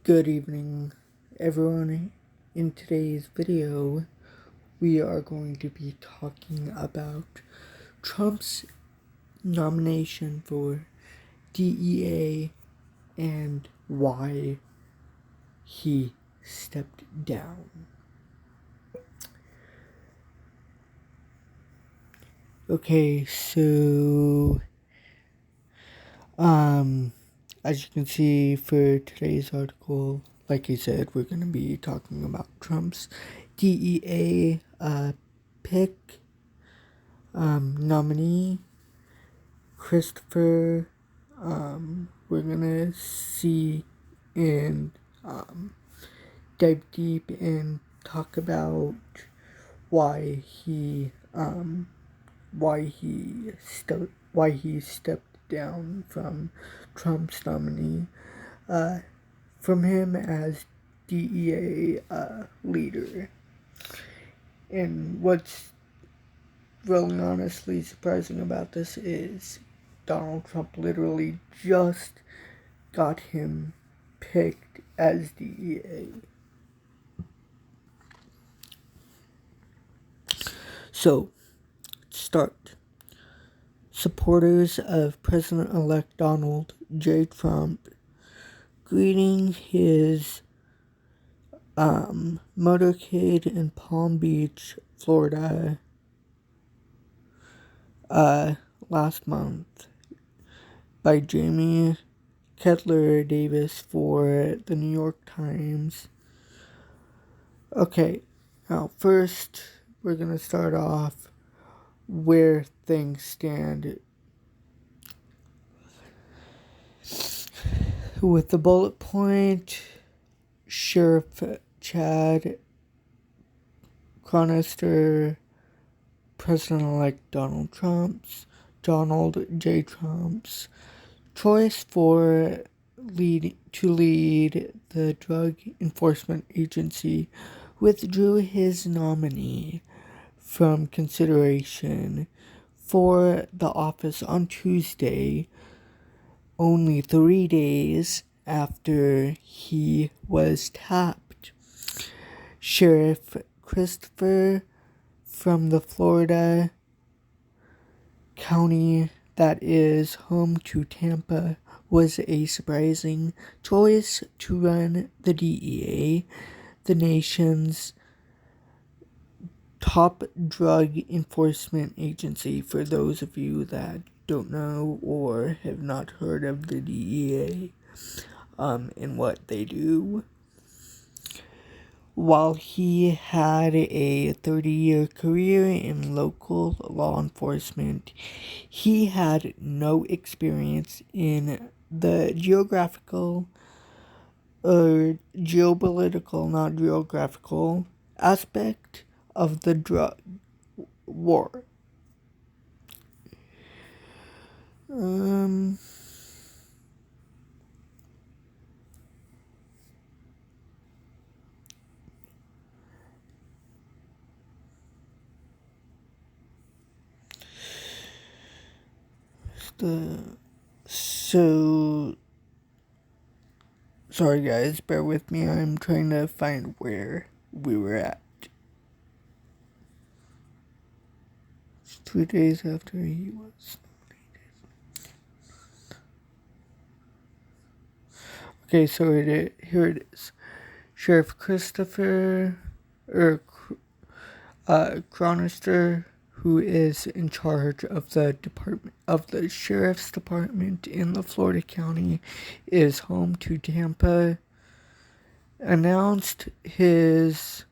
Good evening, everyone. In today's video, we are going to be talking about Trump's nomination for D.E.A. and why he stepped down. Okay, so, as you can see for today's article, like I said, we're going to be talking about Trump's D.E.A. pick, nominee, Christopher. We're going to see and dive deep and talk about why he stepped down from Trump's nominee, from him as D.E.A. Leader. And what's really honestly surprising about this is Donald Trump literally just got him picked as D.E.A. So, start. Supporters of President-elect Donald J. Trump greeting his motorcade in Palm Beach, Florida, last month by Jamie Kettler Davis for the New York Times. Okay, now first we're going to start off where things stand with the bullet point. Sheriff Chad Chronister, President-elect Donald J. Trump's choice to lead the Drug Enforcement Agency withdrew his nominee from consideration for the office on Tuesday, only 3 days after he was tapped. Sheriff Christopher from the Florida county that is home to Tampa was a surprising choice to run the DEA, the nation's top drug enforcement agency. For those of you that don't know or have not heard of the DEA and what they do. While he had a 30-year career in local law enforcement, he had no experience in the geopolitical aspect of the drug war. Sorry guys, bear with me, I'm trying to find where we were at. 2 days after he was nominated. Okay, so here it is. Sheriff Christopher, Chronister, who is in charge of the sheriff's department in the Florida county, is home to Tampa, announced his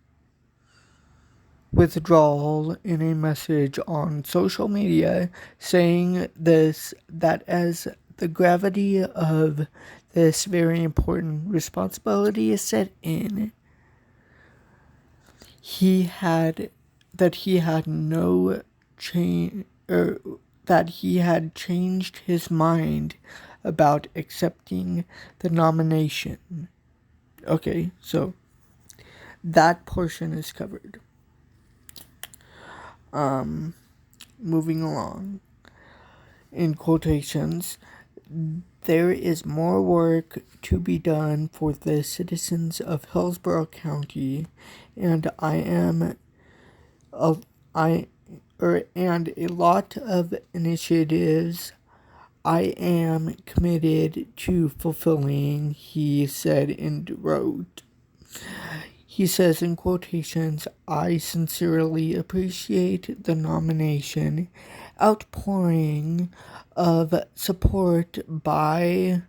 withdrawal in a message on social media, saying that as the gravity of this very important responsibility is set in, he had changed his mind about accepting the nomination. Okay, so that portion is covered. Moving along, in quotations, there is more work to be done for the citizens of Hillsborough County, and and a lot of initiatives I am committed to fulfilling, he said and wrote. He says in quotations, "I sincerely appreciate the nomination, outpouring of support by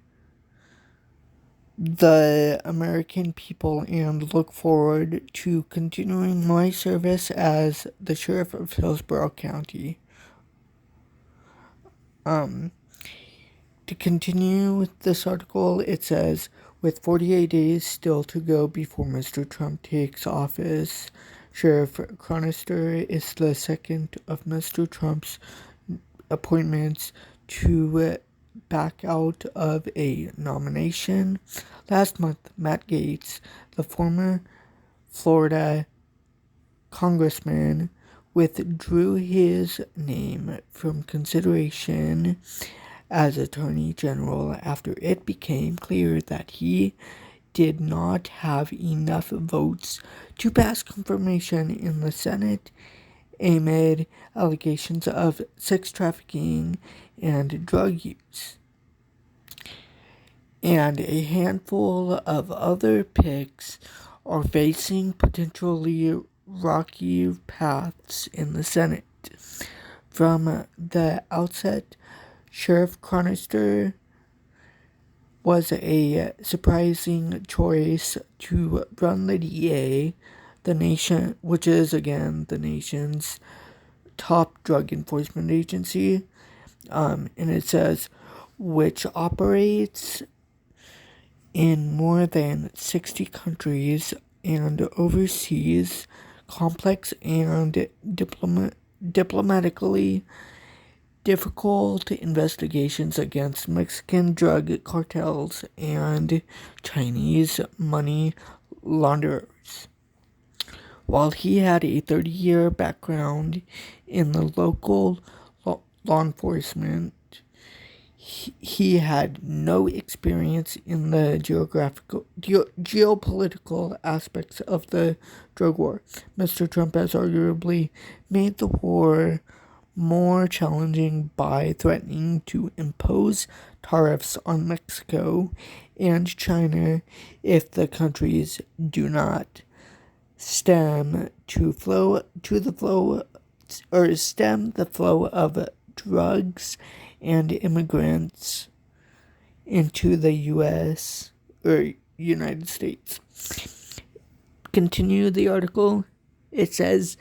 the American people, and look forward to continuing my service as the Sheriff of Hillsborough County." To continue with this article, it says, with 48 days still to go before Mr. Trump takes office, Sheriff Chronister is the second of Mr. Trump's appointments to back out of a nomination. Last month, Matt Gaetz, the former Florida congressman, withdrew his name from consideration as Attorney General after it became clear that he did not have enough votes to pass confirmation in the Senate amid allegations of sex trafficking and drug use. And a handful of other picks are facing potentially rocky paths in the Senate. From the outset, Sheriff Chronister was a surprising choice to run the D.E.A, which is again the nation's top drug enforcement agency. And it says, which operates in more than 60 countries and oversees complex and diplomatically difficult investigations against Mexican drug cartels and Chinese money launderers. While he had a 30-year background in the local law enforcement, he had no experience in the geopolitical aspects of the drug war. Mr. Trump has arguably made the war more challenging by threatening to impose tariffs on Mexico and China if the countries do not stem the flow of drugs and immigrants into the United States. Continue the article. It says,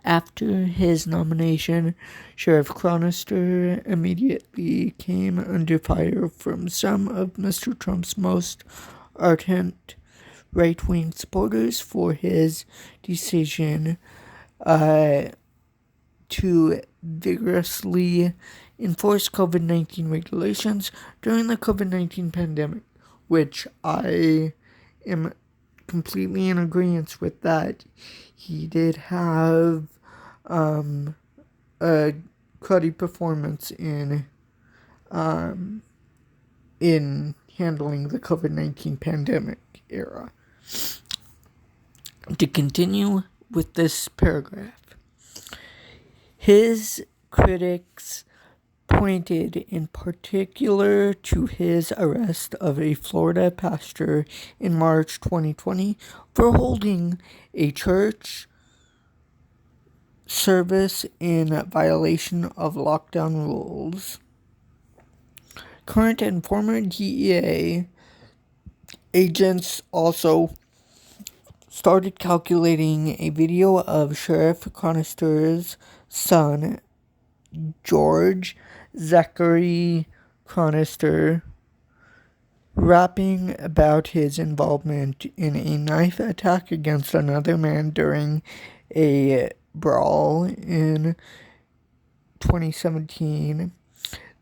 after his nomination, Sheriff Chronister immediately came under fire from some of Mr. Trump's most ardent right-wing supporters for his decision to vigorously enforce COVID-19 regulations during the COVID-19 pandemic, which I am completely in agreement with that. He did have a cruddy performance in handling the COVID-19 pandemic era. To continue with this paragraph, his critics pointed in particular to his arrest of a Florida pastor in March 2020 for holding a church service in violation of lockdown rules. Current and former D.E.A agents also started calculating a video of Sheriff Chronister's son, George Zachary Chronister, rapping about his involvement in a knife attack against another man during a brawl in 2017.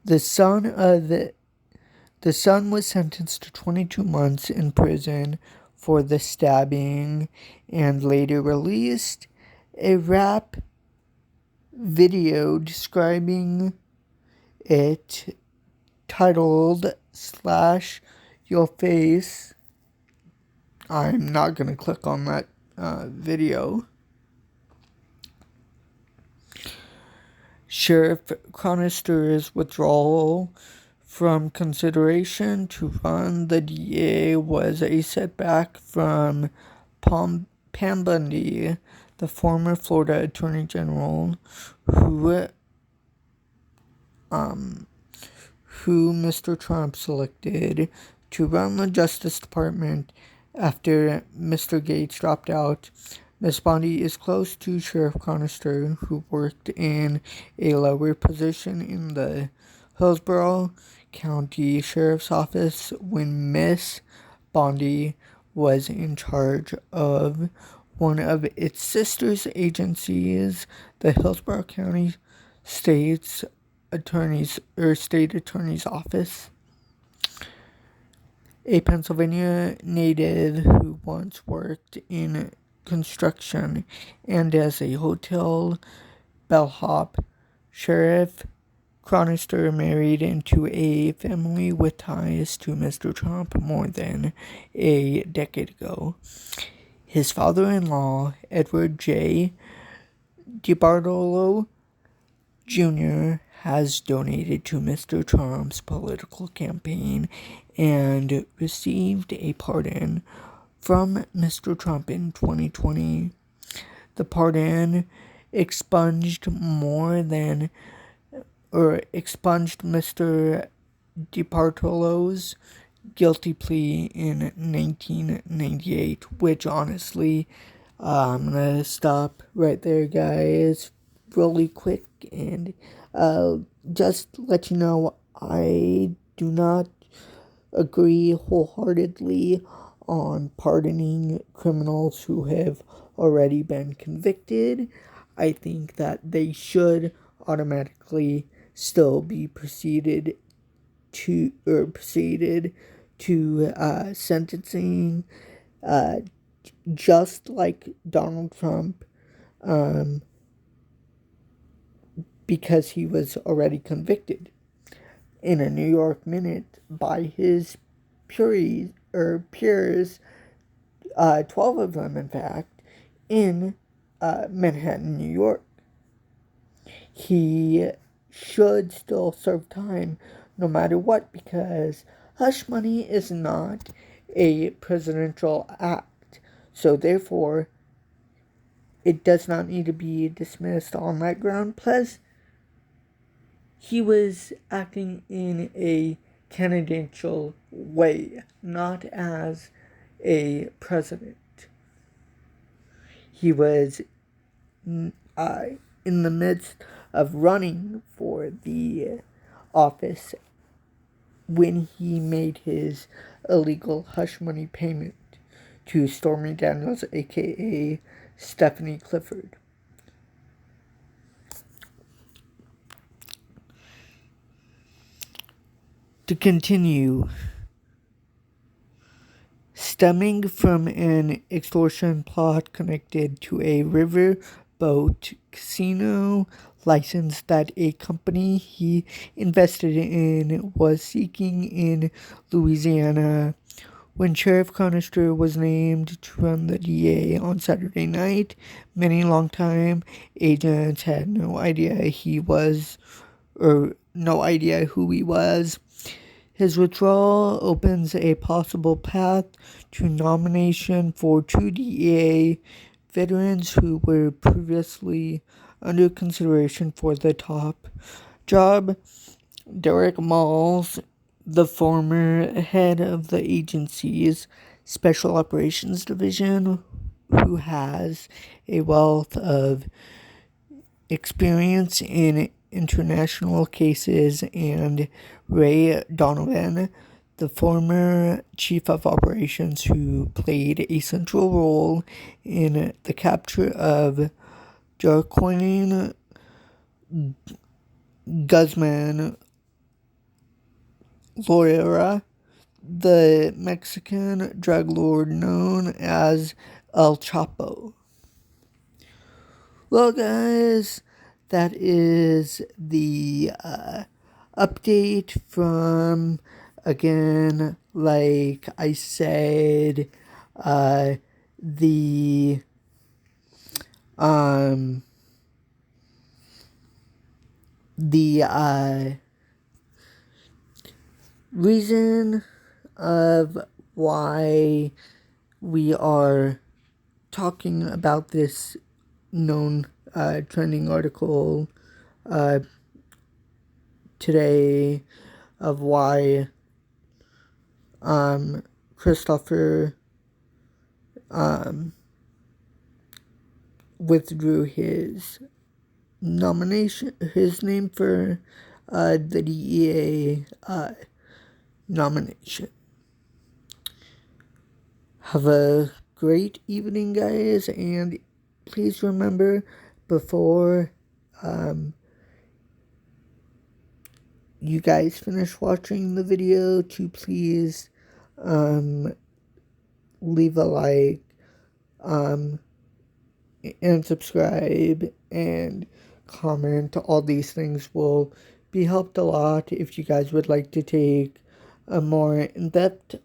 The son was sentenced to 22 months in prison for the stabbing and later released a rap video describing it, titled slash your face. I'm not going to click on that video. Sheriff Chronister's withdrawal from consideration to run the D.E.A. was a setback from Pam Bundy, the former Florida Attorney General, who Mr. Trump selected to run the Justice Department after Mr. Gates dropped out. Ms. Bundy is close to Sheriff Chronister, who worked in a lower position in the Hillsborough County Sheriff's Office when Miss Bundy was in charge of one of its sister's agencies, the Hillsborough County State Attorney's Office. A Pennsylvania native who once worked in construction and as a hotel bellhop, Sheriff Chronister married into a family with ties to Mr. Trump more than a decade ago. His father-in-law, Edward J. DiBartolo Jr., has donated to Mr. Trump's political campaign and received a pardon from Mr. Trump in 2020. The pardon expunged Mr. DiBartolo's guilty plea in 1998, which honestly, I'm gonna stop right there, guys, really quick, and just let you know, I do not agree wholeheartedly on pardoning criminals who have already been convicted. I think that they should automatically still be proceeded to sentencing, just like Donald Trump, because he was already convicted. In a New York Minute by his peers, 12 of them, in fact, in Manhattan, New York. He should still serve time no matter what, because hush money is not a presidential act. So therefore, it does not need to be dismissed on that ground. Plus, he was acting in a candidacial way, not as a president. He was in the midst of running for the office when he made his illegal hush money payment to Stormy Daniels, aka Stephanie Clifford. To continue, stemming from an extortion plot connected to a riverboat casino license that a company he invested in was seeking in Louisiana. When Sheriff Chronister was named to run the D.E.A. on Saturday night, many longtime agents had no idea who he was. His withdrawal opens a possible path to nomination for 2 D.E.A. veterans who were previously under consideration for the top job. Derek Malls, the former head of the agency's Special Operations Division, who has a wealth of experience in international cases, and Ray Donovan, the former chief of operations who played a central role in the capture of Joaquin Guzman Loera, the Mexican drug lord known as El Chapo. Well, guys, that is the update from again, like I said, the the reason of why we are talking about this known trending article today of why Christopher withdrew his nomination, his name for the DEA nomination. Have a great evening, guys, and please remember, before you guys finish watching the video, to please leave a like and subscribe and comment. All these things will be helped a lot. If you guys would like to take a more in-depth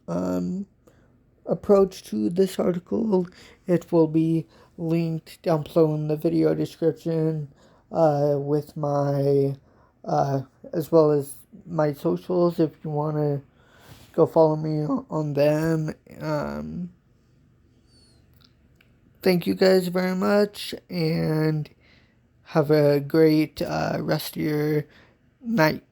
approach to this article, it will be linked down below in the video description with my as well as my socials if you want to go follow me on them. Thank you guys very much, and have a great rest of your night.